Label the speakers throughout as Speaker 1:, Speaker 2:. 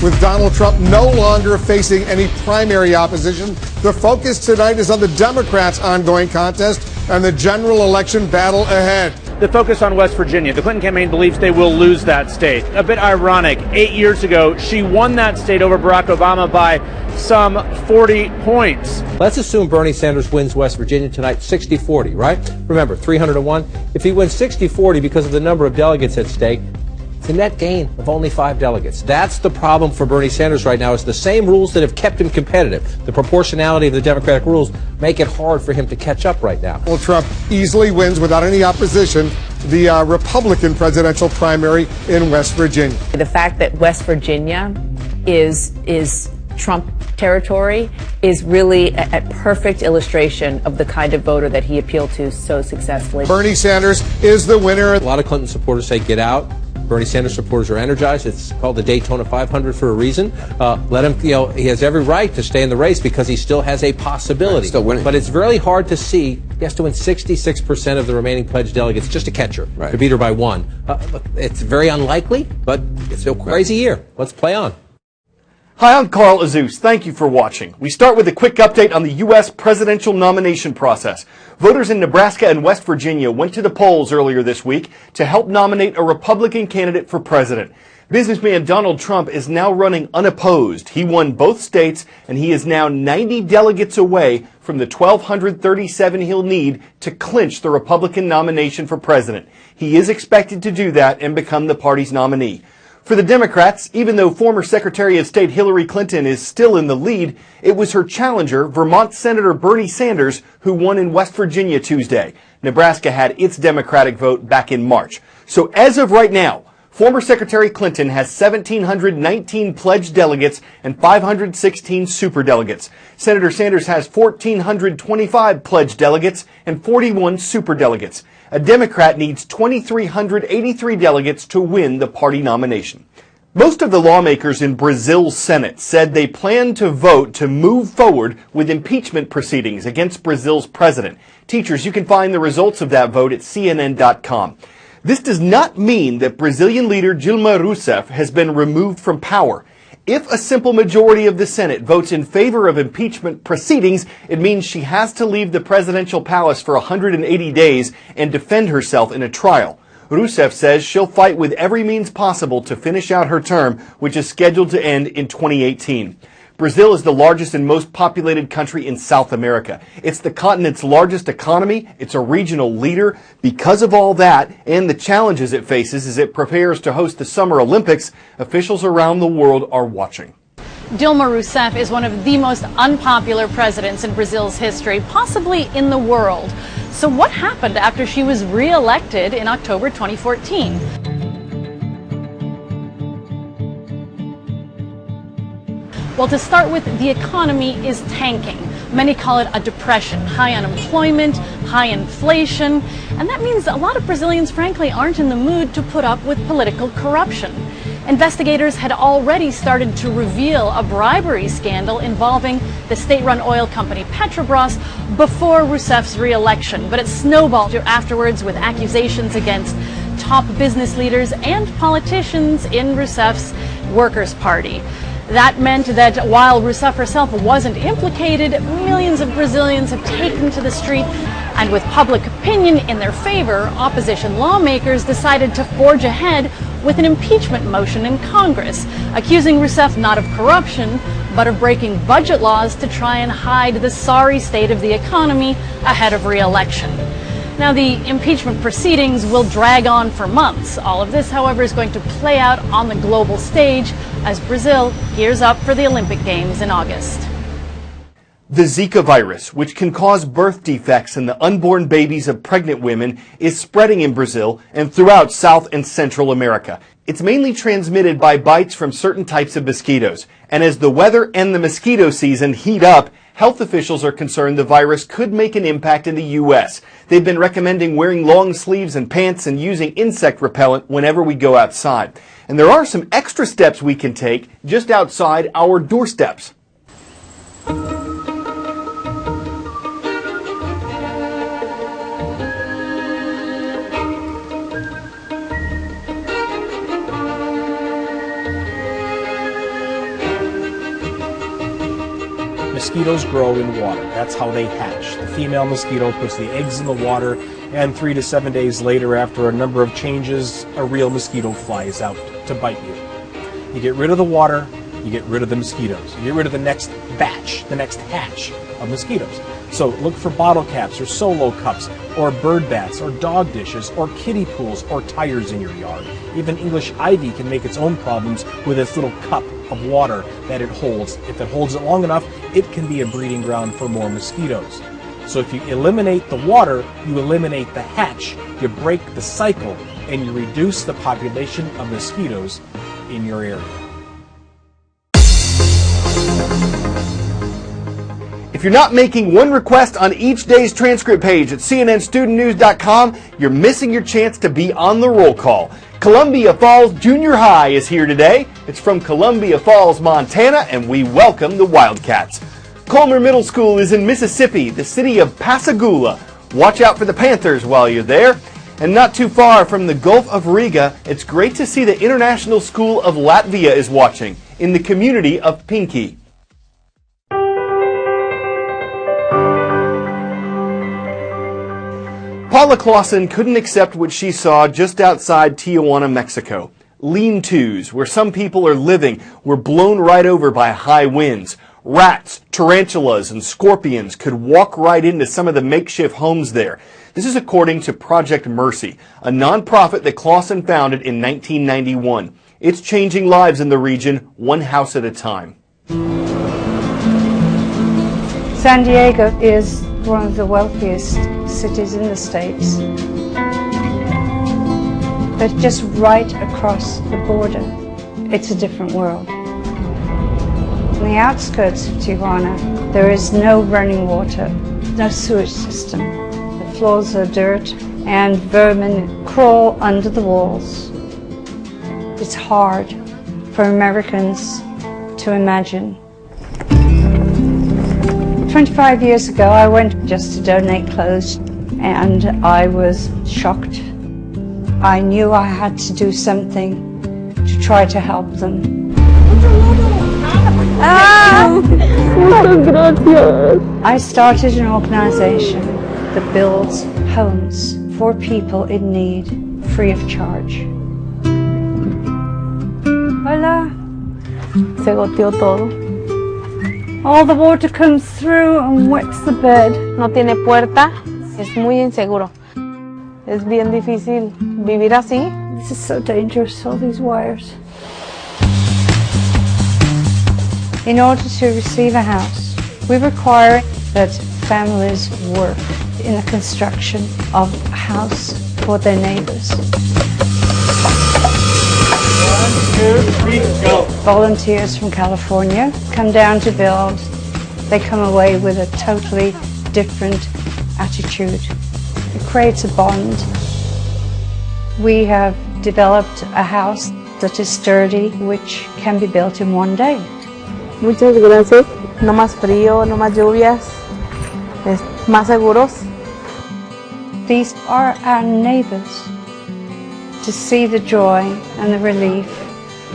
Speaker 1: With Donald Trump no longer facing any primary opposition, the focus tonight is on the Democrats' ongoing contest and the general election battle ahead.
Speaker 2: The focus on West Virginia. The Clinton campaign believes they will lose that state. A bit ironic. 8 years ago, she won that state over Barack Obama by some 40 points.
Speaker 3: Let's assume Bernie Sanders wins West Virginia tonight 60-40, right? Remember, 300-1. If he wins 60-40 because of the number of delegates at stake, it's a net gain of only 5 delegates. That's the problem for Bernie Sanders right now. It's the same rules that have kept him competitive. The proportionality of the Democratic rules make it hard for him to catch up right now.
Speaker 1: Donald Trump easily wins without any opposition the Republican presidential primary in West Virginia.
Speaker 4: The fact that West Virginia is Trump territory is really a perfect illustration of the kind of voter that he appealed to so successfully.
Speaker 1: Bernie Sanders is the winner.
Speaker 3: A lot of Clinton supporters say get out. Bernie Sanders supporters are energized. It's called the Daytona 500 for a reason. Let him, he has every right to stay in the race because he still has a possibility.
Speaker 5: Still winning.
Speaker 3: But it's really hard to see. He has to win 66% of the remaining pledged delegates just to catch her, to beat her by 1. Look, it's very unlikely, but it's a crazy year. Let's play on.
Speaker 6: Hi, I'm Carl Azus. Thank you for watching. We start with a quick update on the U.S. presidential nomination process. Voters in Nebraska and West Virginia went to the polls earlier this week to help nominate a Republican candidate for president. Businessman Donald Trump is now running unopposed. He won both states, and he is now 90 delegates away from the 1,237 he'll need to clinch the Republican nomination for president. He is expected to do that and become the party's nominee. For the Democrats, even though former Secretary of State Hillary Clinton is still in the lead, it was her challenger, Vermont Senator Bernie Sanders, who won in West Virginia Tuesday. Nebraska had its Democratic vote back in March. So as of right now, former Secretary Clinton has 1,719 pledged delegates and 516 superdelegates. Senator Sanders has 1,425 pledged delegates and 41 superdelegates. A Democrat needs 2,383 delegates to win the party nomination. Most of the lawmakers in Brazil's Senate said they plan to vote to move forward with impeachment proceedings against Brazil's president. Teachers, you can find the results of that vote at CNN.com. This does not mean that Brazilian leader Dilma Rousseff has been removed from power. If a simple majority of the Senate votes in favor of impeachment proceedings, it means she has to leave the presidential palace for 180 days and defend herself in a trial. Rousseff says she'll fight with every means possible to finish out her term, which is scheduled to end in 2018. Brazil is the largest and most populated country in South America. It's the continent's largest economy. It's a regional leader. Because of all that and the challenges it faces as it prepares to host the Summer Olympics, officials around the world are watching.
Speaker 7: Dilma Rousseff is one of the most unpopular presidents in Brazil's history, possibly in the world. So what happened after she was re-elected in October 2014? Well, to start with, the economy is tanking. Many call it a depression, high unemployment, high inflation, and that means a lot of Brazilians, frankly, aren't in the mood to put up with political corruption. Investigators had already started to reveal a bribery scandal involving the state-run oil company Petrobras before Rousseff's re-election, but it snowballed afterwards with accusations against top business leaders and politicians in Rousseff's Workers' Party. That meant that while Rousseff herself wasn't implicated, millions of Brazilians have taken to the street, and with public opinion in their favor, opposition lawmakers decided to forge ahead with an impeachment motion in Congress, accusing Rousseff not of corruption, but of breaking budget laws to try and hide the sorry state of the economy ahead of re-election. Now, the impeachment proceedings will drag on for months. All of this, however, is going to play out on the global stage as Brazil gears up for the Olympic Games in August.
Speaker 6: The Zika virus, which can cause birth defects in the unborn babies of pregnant women, is spreading in Brazil and throughout South and Central America. It's mainly transmitted by bites from certain types of mosquitoes. And as the weather and the mosquito season heat up, health officials are concerned the virus could make an impact in the U.S. They've been recommending wearing long sleeves and pants and using insect repellent whenever we go outside. And there are some extra steps we can take just outside our doorsteps.
Speaker 5: Mosquitoes grow in water. That's how they hatch. The female mosquito puts the eggs in the water, and 3 to 7 days later, after a number of changes, a real mosquito flies out to bite you. You get rid of the water, you get rid of the mosquitoes. You get rid of the next batch, the next hatch of mosquitoes. So look for bottle caps or solo cups or bird baths or dog dishes or kiddie pools or tires in your yard. Even English ivy can make its own problems with its little cup of water that it holds. If it holds it long enough, it can be a breeding ground for more mosquitoes. So if you eliminate the water, you eliminate the hatch, you break the cycle, and you reduce the population of mosquitoes in your area.
Speaker 6: If you're not making one request on each day's transcript page at cnnstudentnews.com, you're missing your chance to be on the roll call. Columbia Falls Junior High is here today. It's from Columbia Falls, Montana, and we welcome the Wildcats. Colmer Middle School is in Mississippi, the city of Pascagoula. Watch out for the Panthers while you're there. And not too far from the Gulf of Riga, it's great to see the International School of Latvia is watching in the community of Pinky. Paula Clausen couldn't accept what she saw just outside Tijuana, Mexico. Lean-tos, where some people are living, were blown right over by high winds. Rats, tarantulas, and scorpions could walk right into some of the makeshift homes there. This is according to Project Mercy, a nonprofit that Clausen founded in 1991. It's changing lives in the region, one house at a time.
Speaker 8: San Diego is one of the wealthiest cities in the States. But just right across the border, it's a different world. On the outskirts of Tijuana, there is no running water, no sewage system. The floors are dirt and vermin crawl under the walls. It's hard for Americans to imagine. 25 years ago, I went just to donate clothes, and I was shocked. I knew I had to do something to try to help them. I started an organization that builds homes for people in need, free of charge. Hola.
Speaker 9: Se goteó todo.
Speaker 8: All the water comes through and wets the bed.
Speaker 9: No tiene puerta, es muy inseguro. Es bien difícil vivir así.
Speaker 8: This is so dangerous, all these wires. In order to receive a house, we require that families work in the construction of a house for their neighbors.
Speaker 6: 1, 2, 3, go.
Speaker 8: Volunteers from California come down to build. They come away with a totally different attitude. It creates a bond. We have developed a house that is sturdy, which can be built in one day.
Speaker 9: Muchas gracias. No más frío, no más lluvias. Es más seguros.
Speaker 8: These are our neighbors. To see the joy and the relief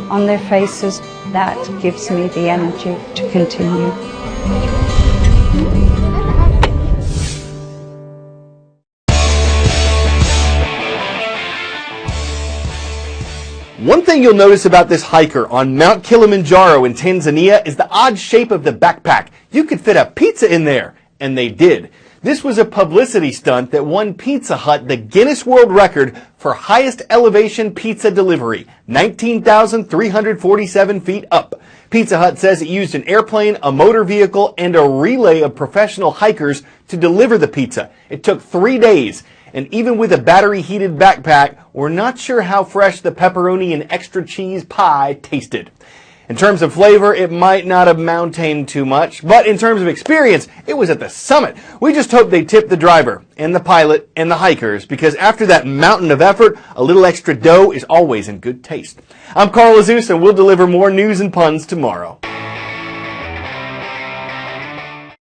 Speaker 8: on their faces, that gives me the energy to continue.
Speaker 6: One thing you'll notice about this hiker on Mount Kilimanjaro in Tanzania is the odd shape of the backpack. You could fit a pizza in there, and they did. This was a publicity stunt that won Pizza Hut the Guinness World Record for highest elevation pizza delivery, 19,347 feet up. Pizza Hut says it used an airplane, a motor vehicle, and a relay of professional hikers to deliver the pizza. It took 3 days. And even with a battery-heated backpack, we're not sure how fresh the pepperoni and extra cheese pie tasted. In terms of flavor, it might not have maintained too much, but in terms of experience, it was at the summit. We just hope they tip the driver, and the pilot, and the hikers, because after that mountain of effort, a little extra dough is always in good taste. I'm Carl Azus, and we'll deliver more news and puns tomorrow.